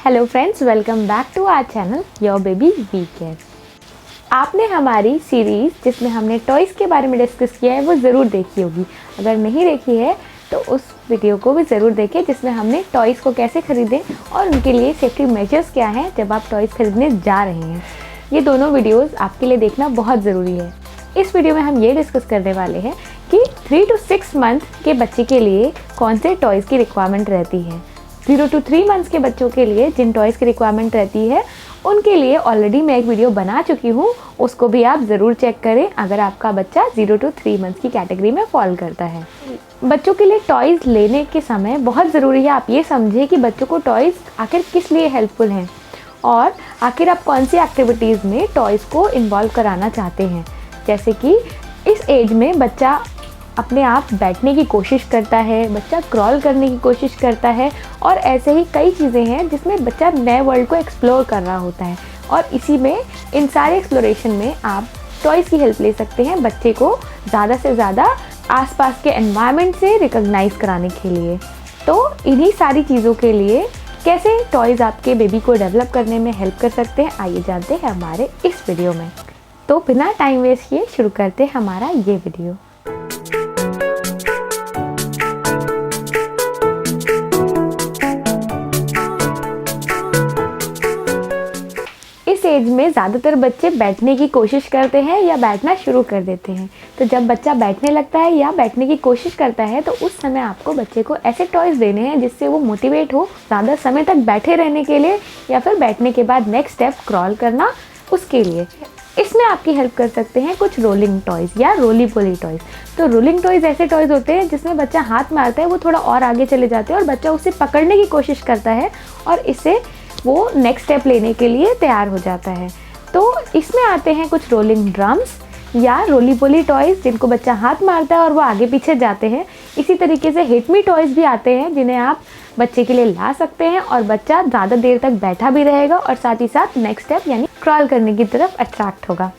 Hello friends, welcome back to our channel your baby we care. आपने हमारी series जिसमें हमने टॉयज़ के बारे में डिस्कस किया है वो ज़रूर देखी होगी। अगर नहीं देखी है तो उस वीडियो को भी ज़रूर देखें जिसमें हमने टॉयज़ को कैसे ख़रीदें और उनके लिए सेफ्टी मेजर्स क्या हैं जब आप टॉयज़ ख़रीदने जा रहे हैं। ये दोनों वीडियोज़ आपके लिए देखना बहुत ज़रूरी है। इस वीडियो में हम ये डिस्कस करने वाले हैं कि 3 to 6 मंथ के बच्चे के लिए कौन से टॉयज़ की रिक्वायरमेंट रहती है। 0 to 3 मंथ्स के बच्चों के लिए जिन टॉयज़ की रिक्वायरमेंट रहती है उनके लिए ऑलरेडी मैं एक वीडियो बना चुकी हूँ, उसको भी आप ज़रूर चेक करें अगर आपका बच्चा 0 to 3 मंथ्स की कैटेगरी में फॉल करता है। बच्चों के लिए टॉयज़ लेने के समय बहुत ज़रूरी है आप ये समझें कि बच्चों को टॉयज़ आखिर किस लिए हेल्पफुल हैं और आखिर आप कौन सी एक्टिविटीज़ में टॉयज़ को इन्वॉल्व कराना चाहते हैं। जैसे कि इस एज में बच्चा अपने आप बैठने की कोशिश करता है, बच्चा क्रॉल करने की कोशिश करता है और ऐसे ही कई चीज़ें हैं जिसमें बच्चा नए वर्ल्ड को एक्सप्लोर कर रहा होता है और इसी में इन सारे एक्सप्लोरेशन में आप टॉयज़ की हेल्प ले सकते हैं बच्चे को ज़्यादा से ज़्यादा आसपास के एनवायरनमेंट से रिकॉग्नाइज कराने के लिए। तो इन्हीं सारी चीज़ों के लिए कैसे टॉयज़ आपके बेबी को डेवलप करने में हेल्प कर सकते हैं, आइए जानते हैं हमारे इस वीडियो में। तो बिना टाइम वेस्ट किए शुरू करते हैं हमारा ये वीडियो। इस एज में ज़्यादातर बच्चे बैठने की कोशिश करते हैं या बैठना शुरू कर देते हैं। तो जब बच्चा बैठने लगता है या बैठने की कोशिश करता है तो उस समय आपको बच्चे को ऐसे टॉयज़ देने हैं जिससे वो मोटिवेट हो ज़्यादा समय तक बैठे रहने के लिए या फिर बैठने के बाद नेक्स्ट स्टेप क्रॉल करना उसके लिए। इसमें आपकी हेल्प कर सकते हैं कुछ रोलिंग टॉयज़ या रोली पोली टॉयज़। तो रोलिंग टॉयज़ ऐसे टॉयज़ होते हैं जिसमें बच्चा हाथ मारता है, वो थोड़ा और आगे चले जाते हैं और बच्चा उसे पकड़ने की कोशिश करता है और इससे वो नेक्स्ट स्टेप लेने के लिए तैयार हो जाता है। तो इसमें आते हैं कुछ रोलिंग ड्रम्स या रोली पोली टॉयज़ जिनको बच्चा हाथ मारता है और वो आगे पीछे जाते हैं। इसी तरीके से हिट मी टॉयज़ भी आते हैं जिन्हें आप बच्चे के लिए ला सकते हैं और बच्चा ज़्यादा देर तक बैठा भी रहेगा और साथ ही साथ नेक्स्ट स्टेप यानी क्रॉल करने की तरफ अट्रैक्ट होगा।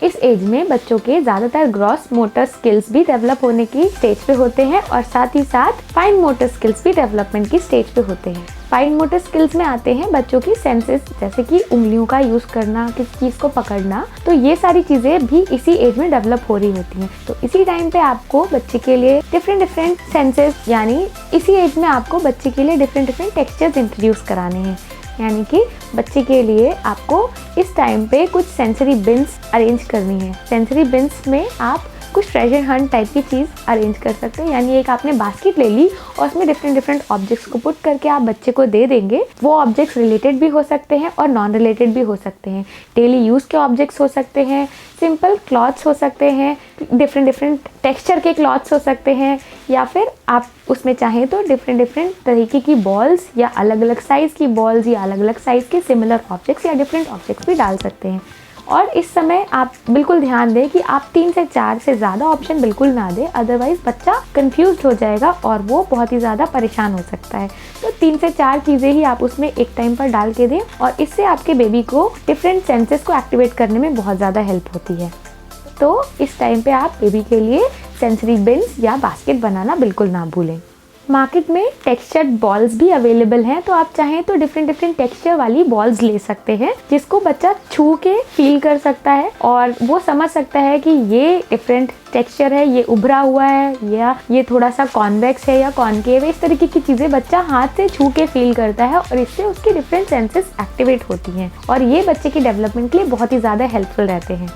इस एज में बच्चों के ज़्यादातर ग्रॉस मोटर स्किल्स भी डेवलप होने की स्टेज पे होते हैं और साथ ही साथ फाइन मोटर स्किल्स भी डेवलपमेंट की स्टेज पे होते हैं। फाइन मोटर स्किल्स में आते हैं बच्चों की सेंसेस, जैसे कि उंगलियों का यूज़ करना, किसी चीज़ को पकड़ना। तो ये सारी चीज़ें भी इसी एज में डेवलप हो रही होती हैं। तो इसी टाइम पे आपको बच्चे के लिए डिफरेंट सेंसेस यानी इसी एज में आपको बच्चे के लिए डिफरेंट टेक्सचर्स इंट्रोड्यूस कराने हैं। यानी कि बच्चे के लिए आपको इस टाइम पे कुछ सेंसरी बिन्स अरेंज करनी है। सेंसरी बिन्स में आप कुछ ट्रेजर हंट टाइप की चीज़ अरेंज कर सकते हैं। यानी एक आपने बास्केट ले ली और उसमें डिफरेंट ऑब्जेक्ट्स को पुट करके आप बच्चे को दे देंगे। वो ऑब्जेक्ट्स रिलेटेड भी हो सकते हैं और नॉन रिलेटेड भी हो सकते हैं। डेली यूज़ के ऑब्जेक्ट्स हो सकते हैं, सिंपल क्लॉथ्स हो सकते हैं, डिफरेंट टेक्सचर के क्लॉथ्स हो सकते हैं या फिर आप उसमें चाहें तो डिफरेंट तरीके की बॉल्स या अलग अलग साइज़ की बॉल्स या अलग अलग साइज़ के सिमिलर ऑब्जेक्ट्स या डिफरेंट ऑब्जेक्ट्स भी डाल सकते हैं। और इस समय आप बिल्कुल ध्यान दें कि आप 3 से 4 से ज़्यादा ऑप्शन बिल्कुल ना दें, अदरवाइज़ बच्चा कंफ्यूज हो जाएगा और वो बहुत ही ज़्यादा परेशान हो सकता है। तो 3 से 4 चीज़ें ही आप उसमें एक टाइम पर डाल के दें और इससे आपके बेबी को डिफरेंट सेंसेस को एक्टिवेट करने में बहुत ज़्यादा हेल्प होती है। तो इस टाइम पर आप बेबी के लिए सेंसरी बिन्स या बास्केट बनाना बिल्कुल ना भूलें। मार्केट में टेक्सचर्ड बॉल्स भी अवेलेबल हैं, तो आप चाहें तो डिफरेंट टेक्सचर वाली बॉल्स ले सकते हैं जिसको बच्चा छू के फील कर सकता है और वो समझ सकता है कि ये डिफरेंट टेक्सचर है, ये उभरा हुआ है या ये थोड़ा सा कॉन्वेक्स है या कॉनकेव है। इस तरीके की चीज़ें बच्चा हाथ से छू के फील करता है और इससे उसकी डिफरेंट सेंसेस एक्टिवेट होती हैं और ये बच्चे की डेवलपमेंट के लिए बहुत ही ज़्यादा हेल्पफुल रहते हैं।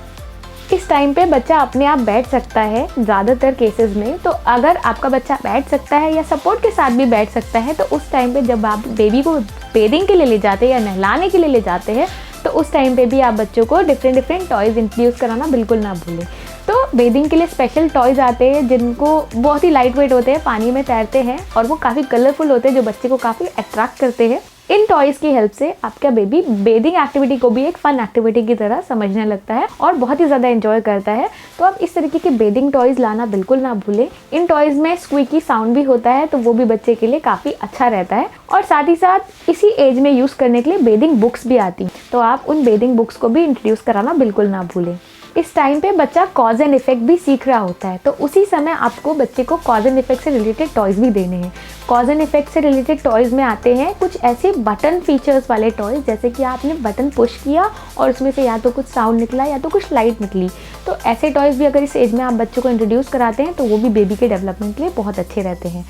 इस टाइम पे बच्चा अपने आप बैठ सकता है ज़्यादातर केसेस में। तो अगर आपका बच्चा बैठ सकता है या सपोर्ट के साथ भी बैठ सकता है तो उस टाइम पे जब आप बेबी को बेदिंग के लिए ले जाते हैं या नहलाने के लिए ले जाते हैं तो उस टाइम पे भी आप बच्चों को डिफरेंट टॉयज़ इंट्रोड्यूस कराना बिल्कुल ना भूलें। तो बेदिंग के लिए स्पेशल टॉयज़ आते हैं जिनको बहुत ही लाइट वेट होते हैं, पानी में तैरते हैं और वो काफ़ी कलरफुल होते हैं जो बच्चे को काफ़ी अट्रैक्ट करते हैं। इन टॉयज़ की हेल्प से आपका बेबी बेदिंग एक्टिविटी को भी एक फन एक्टिविटी की तरह समझने लगता है और बहुत ही ज़्यादा एंजॉय करता है। तो आप इस तरीके के बेदिंग टॉयज़ लाना बिल्कुल ना भूलें। इन टॉयज़ में स्क्वीकी साउंड भी होता है तो वो भी बच्चे के लिए काफ़ी अच्छा रहता है और साथ ही साथ इसी एज में यूज़ करने के लिए बेदिंग बुक्स भी आती हैं, तो आप उन बेदिंग बुक्स को भी इंट्रोड्यूस कराना बिल्कुल ना भूलें। इस टाइम पे बच्चा कॉज एंड इफेक्ट भी सीख रहा होता है, तो उसी समय आपको बच्चे को कॉज एंड इफेक्ट से रिलेटेड टॉयज़ भी देने हैं। कॉज एंड इफेक्ट से रिलेटेड टॉयज़ में आते हैं कुछ ऐसे बटन फीचर्स वाले टॉयज़, जैसे कि आपने बटन पुश किया और उसमें से या तो कुछ साउंड निकला या तो कुछ लाइट निकली। तो ऐसे टॉयज़ भी अगर इस एज में आप बच्चों को इंट्रोड्यूस कराते हैं तो वो भी बेबी के डेवलपमेंट के लिए बहुत अच्छे रहते हैं।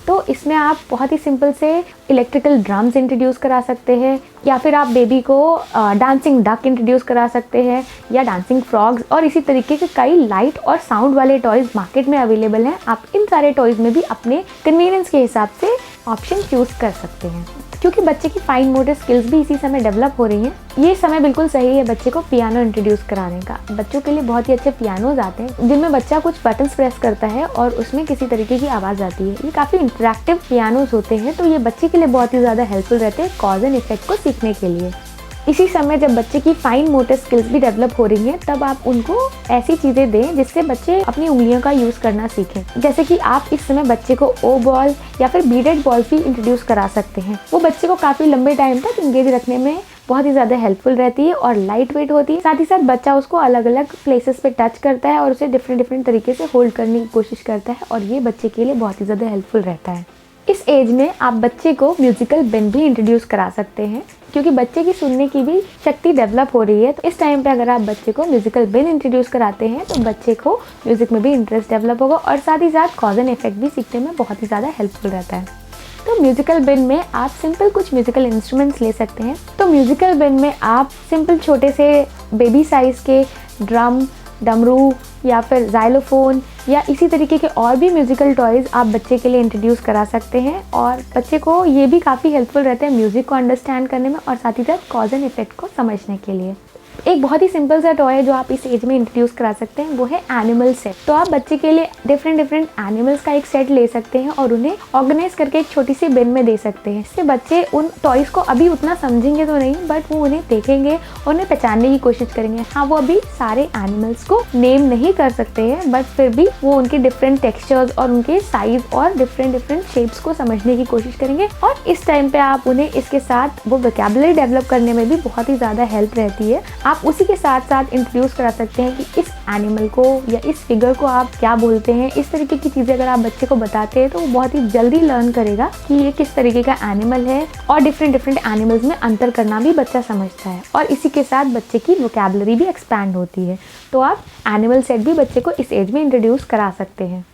तो इसमें आप बहुत ही सिंपल से इलेक्ट्रिकल ड्रम्स इंट्रोड्यूस करा सकते हैं, या फिर आप बेबी को डांसिंग डक इंट्रोड्यूस करा सकते हैं, या डांसिंग फ्रॉग्स, और इसी तरीके के कई लाइट और साउंड वाले टॉयज़ मार्केट में अवेलेबल हैं। आप इन सारे टॉयज़ में भी अपने कन्वीनियंस के हिसाब से ऑप्शन चूज़ कर सकते हैं, क्योंकि बच्चे की फाइन मोटर स्किल्स भी इसी समय डेवलप हो रही हैं। ये समय बिल्कुल सही है बच्चे को पियानो इंट्रोड्यूस कराने का। बच्चों के लिए बहुत ही अच्छे पियानोज आते हैं जिनमें बच्चा कुछ बटन्स प्रेस करता है और उसमें किसी तरीके की आवाज़ आती है। ये काफ़ी इंटरेक्टिव पियानोज होते हैं, तो ये बच्चे के लिए बहुत ही ज़्यादा हेल्पफुल रहते हैं कॉज एंड इफेक्ट को सीखने के लिए। इसी समय जब बच्चे की फाइन मोटर स्किल्स भी डेवलप हो रही हैं, तब आप उनको ऐसी चीज़ें दें जिससे बच्चे अपनी उंगलियों का यूज़ करना सीखें। जैसे कि आप इस समय बच्चे को ओ बॉल या फिर बीडेड बॉल भी इंट्रोड्यूस करा सकते हैं। वो बच्चे को काफ़ी लंबे टाइम तक इंगेज रखने में बहुत ही ज़्यादा हेल्पफुल रहती है और लाइट वेट होती है। साथ ही साथ बच्चा उसको अलग अलग प्लेसेस पे टच करता है और उसे डिफरेंट तरीके से होल्ड करने की कोशिश करता है, और ये बच्चे के लिए बहुत ही ज़्यादा हेल्पफुल रहता है। इस एज में आप बच्चे को म्यूजिकल बिन भी इंट्रोड्यूस करा सकते हैं, क्योंकि बच्चे की सुनने की भी शक्ति डेवलप हो रही है। तो इस टाइम पे अगर आप बच्चे को म्यूजिकल बिन इंट्रोड्यूस कराते हैं तो बच्चे को म्यूजिक में भी इंटरेस्ट डेवलप होगा, और साथ ही साथ कॉज एंड इफेक्ट भी सीखने में बहुत ही ज़्यादा हेल्पफुल रहता है। तो म्यूजिकल बिन में आप सिंपल कुछ म्यूजिकल इंस्ट्रूमेंट्स ले सकते हैं। तो म्यूजिकल बिन में आप सिंपल छोटे से बेबी साइज़ के ड्रम, डमरू या फिर जाइलोफोन या इसी तरीके के और भी म्यूजिकल टॉयज़ आप बच्चे के लिए इंट्रोड्यूस करा सकते हैं, और बच्चे को ये भी काफ़ी हेल्पफुल रहते हैं म्यूज़िक को अंडरस्टैंड करने में और साथ ही साथ कॉज एंड इफेक्ट को समझने के लिए। एक बहुत ही सिंपल सा टॉय जो आप इस एज में इंट्रोड्यूस करा सकते हैं वो है एनिमल सेट। तो आप बच्चे के लिए डिफरेंट एनिमल्स का एक सेट ले सकते हैं और उन्हें ऑर्गेनाइज करके एक छोटी सी बिन में दे सकते हैं। इससे बच्चे उन टॉयज़ को अभी उतना समझेंगे तो नहीं, बट वो उन्हें देखेंगे और उन्हें पहचानने की कोशिश करेंगे। हाँ, वो अभी सारे एनिमल्स को नेम नहीं कर सकते हैं, बट फिर भी वो उनके डिफरेंट टेक्सचर्स और उनके साइज और डिफरेंट शेप्स को समझने की कोशिश करेंगे। और इस टाइम पे आप उन्हें इसके साथ वो वोकैबुलरी डेवलप करने में भी बहुत ही ज़्यादा हेल्प रहती है। आप उसी के साथ साथ इंट्रोड्यूस करा सकते हैं कि इस एनिमल को या इस फिगर को आप क्या बोलते हैं। इस तरीके की चीज़ें अगर आप बच्चे को बताते हैं तो वो बहुत ही जल्दी लर्न करेगा कि ये किस तरीके का एनिमल है, और डिफरेंट एनिमल्स में अंतर करना भी बच्चा समझता है, और इसी के साथ बच्चे की वोकैबुलरी भी एक्सपैंड होती है। तो आप एनिमल सेट भी बच्चे को इस एज में इंट्रोड्यूस करा सकते हैं।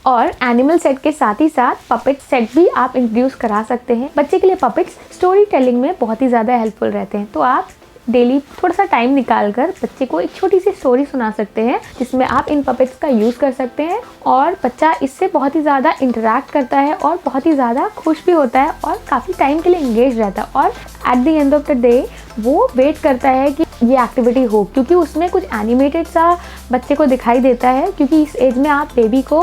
और एनिमल सेट के साथ ही साथ पपेट सेट भी आप इंट्रोड्यूस करा सकते हैं। बच्चे के लिए पपेट्स स्टोरी टेलिंग में बहुत ही ज़्यादा हेल्पफुल रहते हैं। तो आप डेली थोड़ा सा टाइम निकाल कर बच्चे को एक छोटी सी स्टोरी सुना सकते हैं, जिसमें आप इन पपेट्स का यूज़ कर सकते हैं, और बच्चा इससे बहुत ही ज़्यादा इंटरेक्ट करता है और बहुत ही ज़्यादा खुश भी होता है और काफ़ी टाइम के लिए इंगेज रहता है। और at the end of the day वो वेट करता है कि ये एक्टिविटी हो, क्योंकि उसमें कुछ एनिमेटेड सा बच्चे को दिखाई देता है, क्योंकि इस एज में आप बेबी को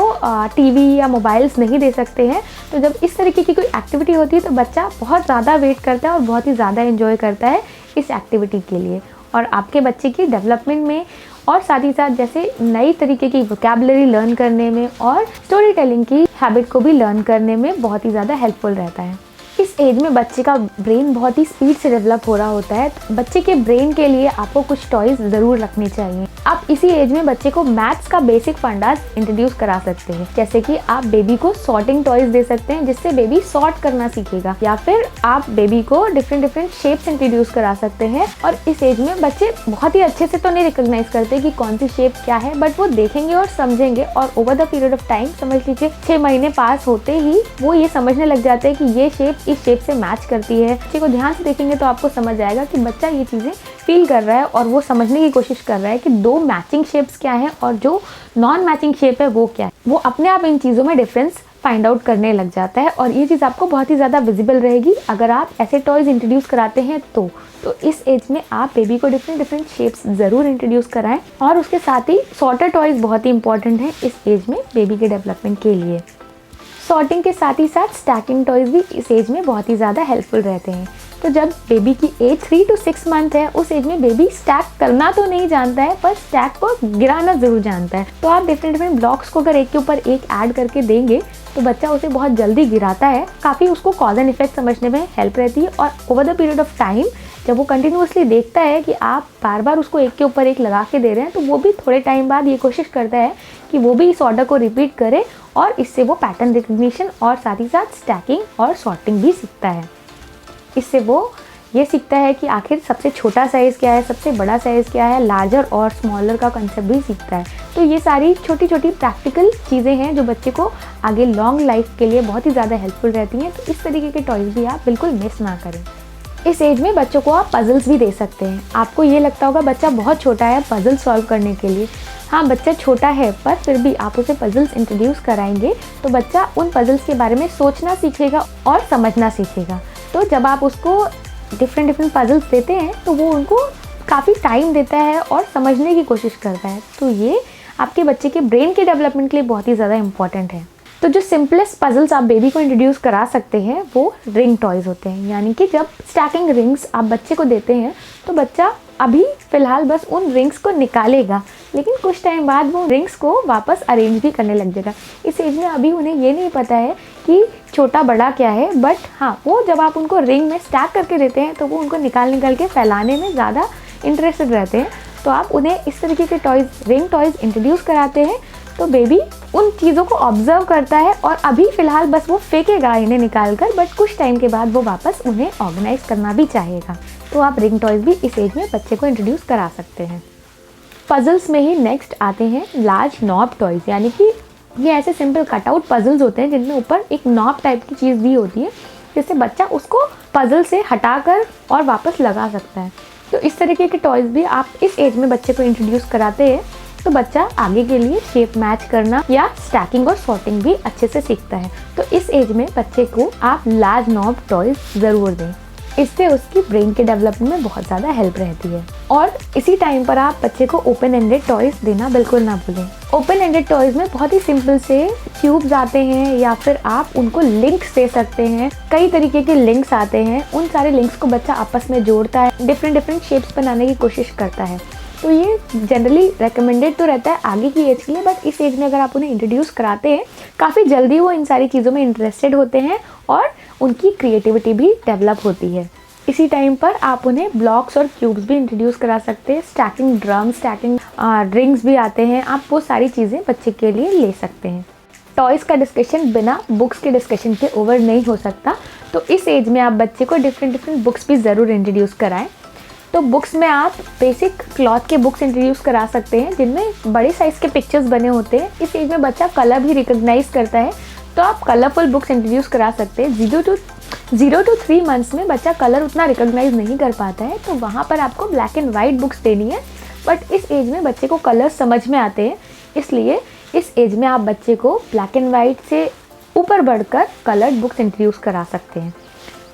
टीवी या मोबाइल्स नहीं दे सकते हैं। तो जब इस तरीके की कोई एक्टिविटी होती है तो बच्चा बहुत ज़्यादा वेट करता है और बहुत ही ज़्यादा एंजॉय करता है इस एक्टिविटी के लिए, और आपके बच्चे की डेवलपमेंट में और साथ ही साथ जैसे नई तरीके की वोकैबुलरी लर्न करने में और स्टोरी टेलिंग की हैबिट को भी लर्न करने में बहुत ही ज़्यादा हेल्पफुल रहता है। इस एज में बच्चे का ब्रेन बहुत ही स्पीड से डेवलप हो रहा होता है। बच्चे के ब्रेन के लिए आपको कुछ टॉयज़ ज़रूर रखने चाहिए। आप इसी एज में बच्चे को मैथ्स का बेसिक फंडास इंट्रोड्यूस करा सकते हैं, जैसे कि आप बेबी को सॉर्टिंग टॉयज़ दे सकते हैं जिससे बेबी सॉर्ट करना सीखेगा, या फिर आप बेबी को डिफरेंट शेप्स इंट्रोड्यूस करा सकते हैं। और इस एज में बच्चे बहुत ही अच्छे से तो नहीं रिकॉग्नाइज करते कि कौन सी शेप क्या है, बट वो देखेंगे और समझेंगे, और over the period of time, समझ लीजिए 6 महीने पास होते ही वो ये समझने लग जाते हैं कि ये शेप इस शेप से मैच करती है। बच्चे को ध्यान से देखेंगे तो आपको समझ आएगा कि बच्चा ये चीज़ें फील कर रहा है और वो समझने की कोशिश कर रहा है कि दो मैचिंग शेप्स क्या हैं और जो नॉन मैचिंग शेप है वो क्या है। वो अपने आप इन चीज़ों में डिफरेंस फाइंड आउट करने लग जाता है, और ये चीज़ आपको बहुत ही ज़्यादा विजिबल रहेगी अगर आप ऐसे टॉयज़ इंट्रोड्यूस कराते हैं तो इस एज में आप बेबी को डिफरेंट शेप्स ज़रूर इंट्रोड्यूस कराएं। और उसके साथ ही सॉर्टर टॉयज़ बहुत ही इंपॉर्टेंट है इस एज में बेबी के डेवलपमेंट के लिए। सॉर्टिंग के साथ ही साथ स्टैकिंग टॉयज़ भी इस एज में बहुत ही ज़्यादा हेल्पफुल रहते हैं। तो जब बेबी की एज 3 to 6 मंथ है, उस एज में बेबी स्टैक करना तो नहीं जानता है, पर स्टैक को गिराना ज़रूर जानता है। तो आप डिफरेंट ब्लॉक्स को अगर एक के ऊपर एक ऐड करके देंगे तो बच्चा उसे बहुत जल्दी गिराता है। काफ़ी उसको कॉज एंड इफेक्ट समझने में हेल्प रहती है, और over the period of time जब वो कंटिन्यूअसली देखता है कि आप बार बार उसको एक के ऊपर एक लगा के दे रहे हैं, तो वो भी थोड़े टाइम बाद ये कोशिश करता है कि वो भी इस ऑर्डर को रिपीट करे, और इससे वो पैटर्न रिकग्निशन और साथ ही साथ स्टैकिंग और सॉर्टिंग भी सीखता है। इससे वो ये सीखता है कि आखिर सबसे छोटा साइज़ क्या है, सबसे बड़ा साइज़ क्या है, लार्जर और स्मॉलर का कंसेप्ट भी सीखता है। तो ये सारी छोटी छोटी प्रैक्टिकल चीज़ें हैं जो बच्चे को आगे लॉन्ग लाइफ के लिए बहुत ही ज़्यादा हेल्पफुल रहती हैं। तो इस तरीके के टॉयज़ भी आप बिल्कुल मिस ना करें। इस एज में बच्चों को आप पजल्स भी दे सकते हैं। आपको ये लगता होगा बच्चा बहुत छोटा है पजल सॉल्व करने के लिए। हाँ, बच्चा छोटा है, पर फिर भी आप उसे पजल्स इंट्रोड्यूस कराएंगे तो बच्चा उन पजल्स के बारे में सोचना सीखेगा और समझना सीखेगा। तो जब आप उसको डिफरेंट पजल्स देते हैं तो वो उनको काफ़ी टाइम देता है और समझने की कोशिश करता है। तो ये आपके बच्चे के ब्रेन के डेवलपमेंट के लिए बहुत ही ज़्यादा इंपॉर्टेंट है। तो जो सिंपलेस्ट पजल्स आप बेबी को इंट्रोड्यूस करा सकते हैं वो रिंग टॉयज़ होते हैं। यानी कि जब स्टैकिंग रिंग्स आप बच्चे को देते हैं तो बच्चा अभी फ़िलहाल बस उन रिंग्स को निकालेगा, लेकिन कुछ टाइम बाद वो रिंग्स को वापस अरेंज भी करने लग जाएगा। इस एज में अभी उन्हें ये नहीं पता है कि छोटा बड़ा क्या है, बट हाँ, वो जब आप उनको रिंग में स्टैक करके देते हैं तो वो उनको निकाल के फैलाने में ज़्यादा इंटरेस्टेड रहते हैं। तो आप उन्हें इस तरीके के टॉयज़, रिंग टॉयज़ इंट्रोड्यूस कराते हैं तो बेबी उन चीज़ों को ऑब्जर्व करता है और अभी फ़िलहाल बस वो फेंकेगा इन्हें निकाल कर, बट कुछ टाइम के बाद वो वापस उन्हें ऑर्गेनाइज करना भी चाहेगा। तो आप रिंग टॉयज़ भी इस एज में बच्चे को इंट्रोड्यूस करा सकते हैं। पजल्स में ही नेक्स्ट आते हैं लार्ज नॉब टॉयज़। यानी कि ये ऐसे सिंपल कटआउट पजल्स होते हैं जिनमें ऊपर एक नॉब टाइप की चीज़ दी होती है, जिससे बच्चा उसको पजल से हटाकर और वापस लगा सकता है। तो इस तरीके के टॉयज़ भी आप इस एज में बच्चे को इंट्रोड्यूस कराते हैं तो बच्चा आगे के लिए शेप मैच करना या स्टैकिंग और सॉर्टिंग भी अच्छे से सीखता है। तो इस एज में बच्चे को आप लार्ज नॉब टॉयज़ ज़रूर दें, इससे उसकी ब्रेन के डेवलपमेंट में बहुत ज़्यादा हेल्प रहती है। और इसी टाइम पर आप बच्चे को ओपन एंडेड टॉयज़ देना बिल्कुल ना भूलें। ओपन एंडेड टॉयज़ में बहुत ही सिंपल से क्यूब्स आते हैं या फिर आप उनको लिंक्स दे सकते हैं। कई तरीके के लिंक्स आते हैं, उन सारे लिंक्स को बच्चा आपस में जोड़ता है, डिफरेंट शेप्स बनाने की कोशिश करता है। तो ये जनरली रेकमेंडेड तो रहता है आगे की एज के लिए, बट इस एज में अगर आप उन्हें इंट्रोड्यूस कराते हैं काफ़ी जल्दी वो इन सारी चीज़ों में इंटरेस्टेड होते हैं और उनकी क्रिएटिविटी भी डेवलप होती है। इसी टाइम पर आप उन्हें ब्लॉक्स और क्यूब्स भी इंट्रोड्यूस करा सकते हैं। स्टैकिंग ड्रम, स्टैकिंग रिंग्स भी आते हैं, आप वो सारी चीज़ें बच्चे के लिए ले सकते हैं। टॉयज़ का डिस्कशन बिना बुक्स के डिस्कशन के ओवर नहीं हो सकता। तो इस एज में आप बच्चे को डिफरेंट बुक्स भी ज़रूर इंट्रोड्यूस कराएं। तो बुक्स में आप बेसिक क्लॉथ के बुक्स इंट्रोड्यूस करा सकते हैं जिनमें बड़े साइज़ के पिक्चर्स बने होते हैं। इस एज में बच्चा कलर भी रिकॉग्नाइज करता है, तो आप कलरफुल बुक्स इंट्रोड्यूस करा सकते हैं। 0 to 3 मंथ्स में बच्चा कलर उतना रिकॉग्नाइज नहीं कर पाता है, तो वहाँ पर आपको ब्लैक एंड वाइट बुक्स देनी है। बट इस एज में बच्चे को कलर समझ में आते हैं, इसलिए इस एज में आप बच्चे को ब्लैक एंड वाइट से ऊपर बढ़कर कलर्ड बुक्स इंट्रोड्यूस करा सकते हैं।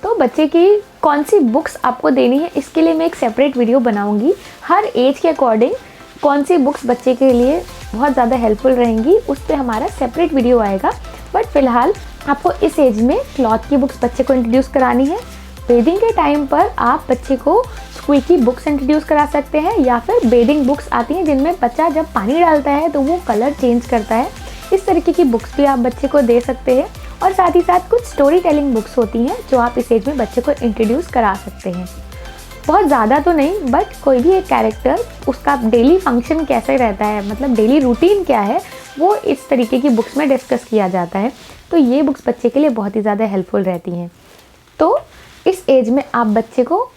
तो बच्चे की कौन सी बुक्स आपको देनी है इसके लिए मैं एक सेपरेट वीडियो बनाऊंगी। हर एज के अकॉर्डिंग कौन सी बुक्स बच्चे के लिए बहुत ज़्यादा हेल्पफुल रहेंगी उस पर हमारा सेपरेट वीडियो आएगा। बट फिलहाल आपको इस एज में क्लॉथ की बुक्स बच्चे को इंट्रोड्यूस करानी है। बेडिंग के टाइम पर आप बच्चे को स्क्वीकी बुक्स इंट्रोड्यूस करा सकते हैं, या फिर बेडिंग बुक्स आती हैं जिनमें बच्चा जब पानी डालता है तो वो कलर चेंज करता है। इस तरीके की बुक्स भी आप बच्चे को दे सकते हैं। और साथ ही साथ कुछ स्टोरी टेलिंग बुक्स होती हैं जो आप इस एज में बच्चे को इंट्रोड्यूस करा सकते हैं। बहुत ज़्यादा तो नहीं, बट कोई भी एक कैरेक्टर, उसका डेली फंक्शन कैसे रहता है, मतलब डेली रूटीन क्या है, वो इस तरीके की बुक्स में डिस्कस किया जाता है। तो ये बुक्स बच्चे के लिए बहुत ही ज़्यादा हेल्पफुल रहती हैं। तो इस एज में आप बच्चे को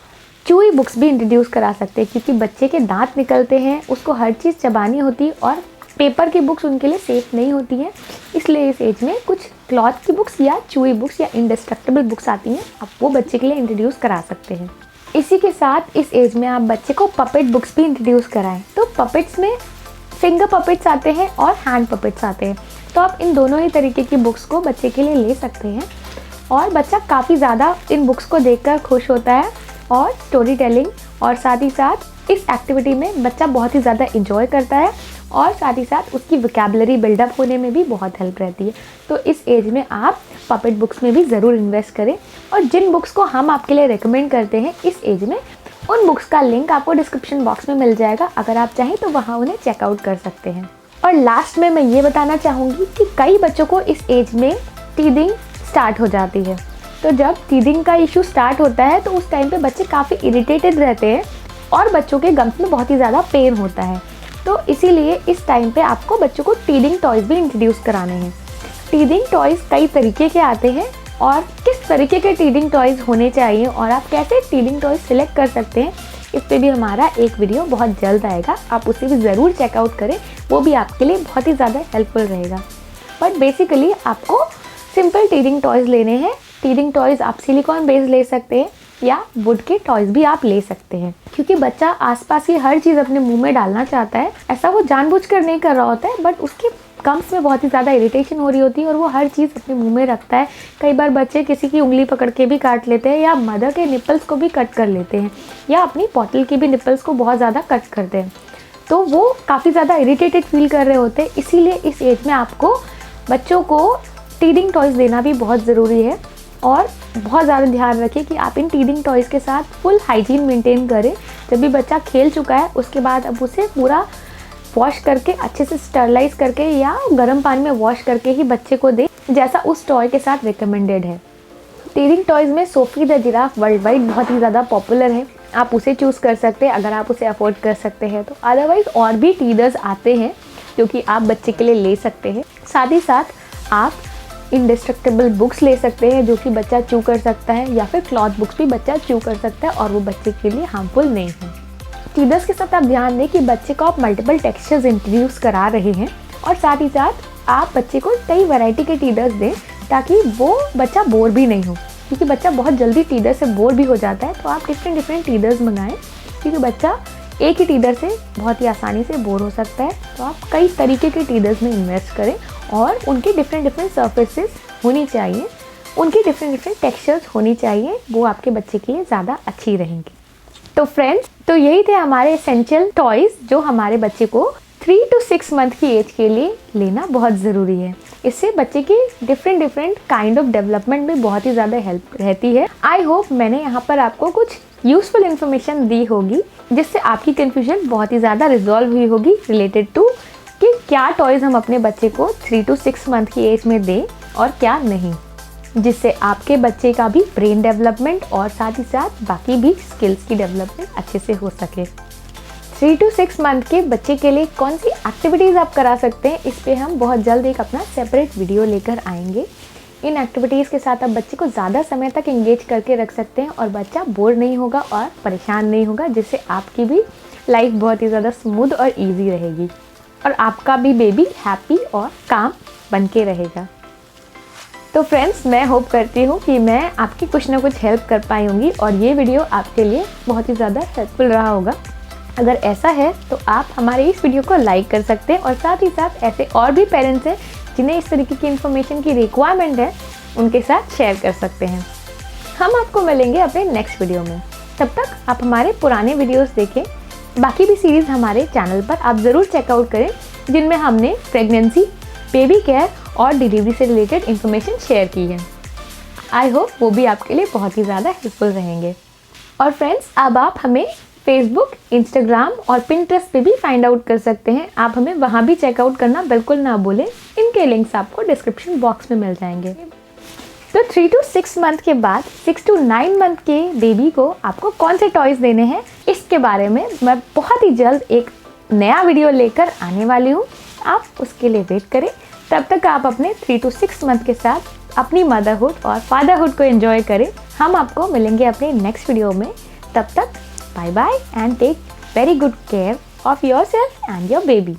चूई बुक्स भी इंट्रोड्यूस करा सकते हैं, क्योंकि बच्चे के दांत निकलते हैं, उसको हर चीज़ चबानी होती है और पेपर की बुक्स उनके लिए सेफ़ नहीं होती हैं। इसलिए इस एज में कुछ क्लॉथ की बुक्स या चूई बुक्स या इंडेस्ट्रक्टिबल बुक्स आती हैं, आप वो बच्चे के लिए इंट्रोड्यूस करा सकते हैं। इसी के साथ इस एज में आप बच्चे को पपेट बुक्स भी इंट्रोड्यूस कराएं। तो पपेट्स में फिंगर पपेट्स आते हैं और हैंड पपेट्स आते हैं, तो आप इन दोनों ही तरीके की बुक्स को बच्चे के लिए ले सकते हैं। और बच्चा काफ़ी ज़्यादा इन बुक्स को देखकर खुश होता है और स्टोरी टेलिंग और साथ ही साथ इस एक्टिविटी में बच्चा बहुत ही ज़्यादा इंजॉय करता है और साथ ही साथ उसकी वोकैबुलरी बिल्डअप होने में भी बहुत हेल्प रहती है। तो इस एज में आप पपेट बुक्स में भी ज़रूर इन्वेस्ट करें। और जिन बुक्स को हम आपके लिए रेकमेंड करते हैं इस एज में, उन बुक्स का लिंक आपको डिस्क्रिप्शन बॉक्स में मिल जाएगा, अगर आप चाहें तो वहाँ उन्हें चेकआउट कर सकते हैं। और लास्ट में मैं ये बताना चाहूँगी कि कई बच्चों को इस एज में टीदिंग स्टार्ट हो जाती है। तो जब टीदिंग का इशू स्टार्ट होता है तो उस टाइम पे बच्चे काफ़ी इरिटेटेड रहते हैं और बच्चों के गम्स में बहुत ही ज़्यादा पेन होता है। तो इसीलिए इस टाइम पे आपको बच्चों को टीदिंग टॉयज़ भी इंट्रोड्यूस कराने हैं। टीदिंग टॉयज़ कई तरीके के आते हैं और किस तरीके के टीदिंग टॉयज़ होने चाहिए और आप कैसे टीदिंग टॉयज़ सिलेक्ट कर सकते हैं, इस पे भी हमारा एक वीडियो बहुत जल्द आएगा। आप उसे भी ज़रूर चेकआउट करें, वो भी आपके लिए बहुत ही ज़्यादा हेल्पफुल रहेगा। बट बेसिकली आपको सिंपल टीदिंग टॉयज़ लेने हैं। टीदिंग टॉयज़ आप सिलिकॉन बेस्ड ले सकते हैं या वुड के टॉयज़ भी आप ले सकते हैं, क्योंकि बच्चा आसपास की हर चीज़ अपने मुंह में डालना चाहता है। ऐसा वो जानबूझकर नहीं कर रहा होता है, बट उसके गम्स में बहुत ही ज़्यादा इरिटेशन हो रही होती है और वो हर चीज़ अपने मुंह में रखता है। कई बार बच्चे किसी की उंगली पकड़ के भी काट लेते हैं या मदर के निपल्स को भी कट कर लेते हैं या अपनी बॉटल की भी निपल्स को बहुत ज़्यादा कट करते हैं। तो वो काफ़ी ज़्यादा इरिटेटेड फील कर रहे होते हैं। इसीलिए इस एज में आपको बच्चों को टीदिंग टॉयज़ देना भी बहुत ज़रूरी है और बहुत ज़्यादा ध्यान रखें कि आप इन टीदिंग टॉयज़ के साथ फुल हाइजीन मेंटेन करें। जब भी बच्चा खेल चुका है उसके बाद अब उसे पूरा वॉश करके अच्छे से स्टरलाइज करके या गर्म पानी में वॉश करके ही बच्चे को दें, जैसा उस टॉय के साथ रिकमेंडेड है। टीदिंग टॉयज़ में Sophie the giraffe world wide बहुत ही ज़्यादा पॉपुलर है। आप उसे चूज़ कर सकते हैं अगर आप उसे अफोर्ड कर सकते हैं तो। अदरवाइज़ और भी टीदर्स आते हैं जो कि आप बच्चे के लिए ले सकते हैं। साथ ही साथ आप इंडिस्ट्रक्टेबल बुक्स ले सकते हैं जो कि बच्चा च्यू कर सकता है, या फिर क्लॉथ बुक्स भी बच्चा च्यू कर सकता है और वो बच्चे के लिए हार्मफुल नहीं है। टीदर्स के साथ आप ध्यान दें कि बच्चे को आप मल्टीपल टेक्सचर्स इंट्रोड्यूस करा रहे हैं और साथ ही साथ आप बच्चे को कई वैरायटी के टीदर्स दें ताकि वो बच्चा बोर भी नहीं हो, क्योंकि बच्चा बहुत जल्दी टीदर से बोर भी हो जाता है। तो आप डिफरेंट टीदर्स मंगाएं, क्योंकि बच्चा एक ही टीदर से बहुत ही आसानी से बोर हो सकता है। तो आप कई तरीके के टीदर्स में इन्वेस्ट करें और उनकी डिफरेंट सर्फेसेस होनी चाहिए, उनकी डिफरेंट टेक्सचर्स होनी चाहिए, वो आपके बच्चे के लिए ज़्यादा अच्छी रहेंगी। तो फ्रेंड्स, तो यही थे हमारे एसेंशियल टॉयज़ जो हमारे बच्चे को 3 to 6 मंथ की एज के लिए लेना बहुत ज़रूरी है। इससे बच्चे की डिफरेंट काइंड ऑफ डेवलपमेंट में बहुत ही ज़्यादा हेल्प रहती है। आई होप मैंने यहाँ पर आपको कुछ यूज़फुल इन्फॉर्मेशन दी होगी जिससे आपकी कन्फ्यूजन बहुत ही ज़्यादा रिजॉल्व हुई होगी रिलेटेड टू कि क्या टॉयज़ हम अपने बच्चे को 3 to 6 मंथ की एज में दें और क्या नहीं, जिससे आपके बच्चे का भी ब्रेन डेवलपमेंट और साथ ही साथ बाकी भी स्किल्स की डेवलपमेंट अच्छे से हो सके। 3 to 6 मंथ के बच्चे के लिए कौन सी एक्टिविटीज़ आप करा सकते हैं, इस पे हम बहुत जल्द एक अपना सेपरेट वीडियो लेकर आएंगे। इन एक्टिविटीज़ के साथ आप बच्चे को ज़्यादा समय तक एंगेज करके रख सकते हैं और बच्चा बोर नहीं होगा और परेशान नहीं होगा, जिससे आपकी भी लाइफ बहुत ही ज़्यादा स्मूथ और ईजी रहेगी और आपका भी बेबी हैप्पी और काम बन के रहेगा। तो फ्रेंड्स, मैं होप करती हूँ कि मैं आपकी कुछ ना कुछ हेल्प कर पाई होंगी और ये वीडियो आपके लिए बहुत ही ज़्यादा हेल्पफुल रहा होगा। अगर ऐसा है तो आप हमारे इस वीडियो को लाइक कर सकते हैं और साथ ही साथ ऐसे और भी पेरेंट्स हैं जिन्हें इस तरीके की इन्फॉर्मेशन की रिक्वायरमेंट है, उनके साथ शेयर कर सकते हैं। हम आपको मिलेंगे अपने नेक्स्ट वीडियो में। तब तक आप हमारे पुराने वीडियोस देखें। बाकी भी सीरीज़ हमारे चैनल पर आप ज़रूर चेकआउट करें, जिनमें हमने प्रेगनेंसी, बेबी केयर और डिलीवरी से रिलेटेड इन्फॉर्मेशन शेयर की है। आई होप वो भी आपके लिए बहुत ही ज़्यादा हेल्पफुल रहेंगे। और फ्रेंड्स, अब आप हमें फेसबुक, इंस्टाग्राम और पिंटरेस्ट पे भी फाइंड आउट कर सकते हैं। आप हमें वहाँ भी चेकआउट करना बिल्कुल ना भूलें। इनके लिंक्स आपको डिस्क्रिप्शन बॉक्स में मिल जाएंगे। तो 3 to 6 मंथ के बाद 6 to 9 मंथ के बेबी को आपको कौन से टॉयज़ देने हैं, इसके बारे में मैं बहुत ही जल्द एक नया वीडियो लेकर आने वाली हूँ। आप उसके लिए वेट करें। तब तक आप अपने 3 to 6 मंथ के साथ अपनी मदरहुड और फादरहुड को एंजॉय करें। हम आपको मिलेंगे अपने नेक्स्ट वीडियो में। तब तक bye bye and take very good care of yourself and your baby.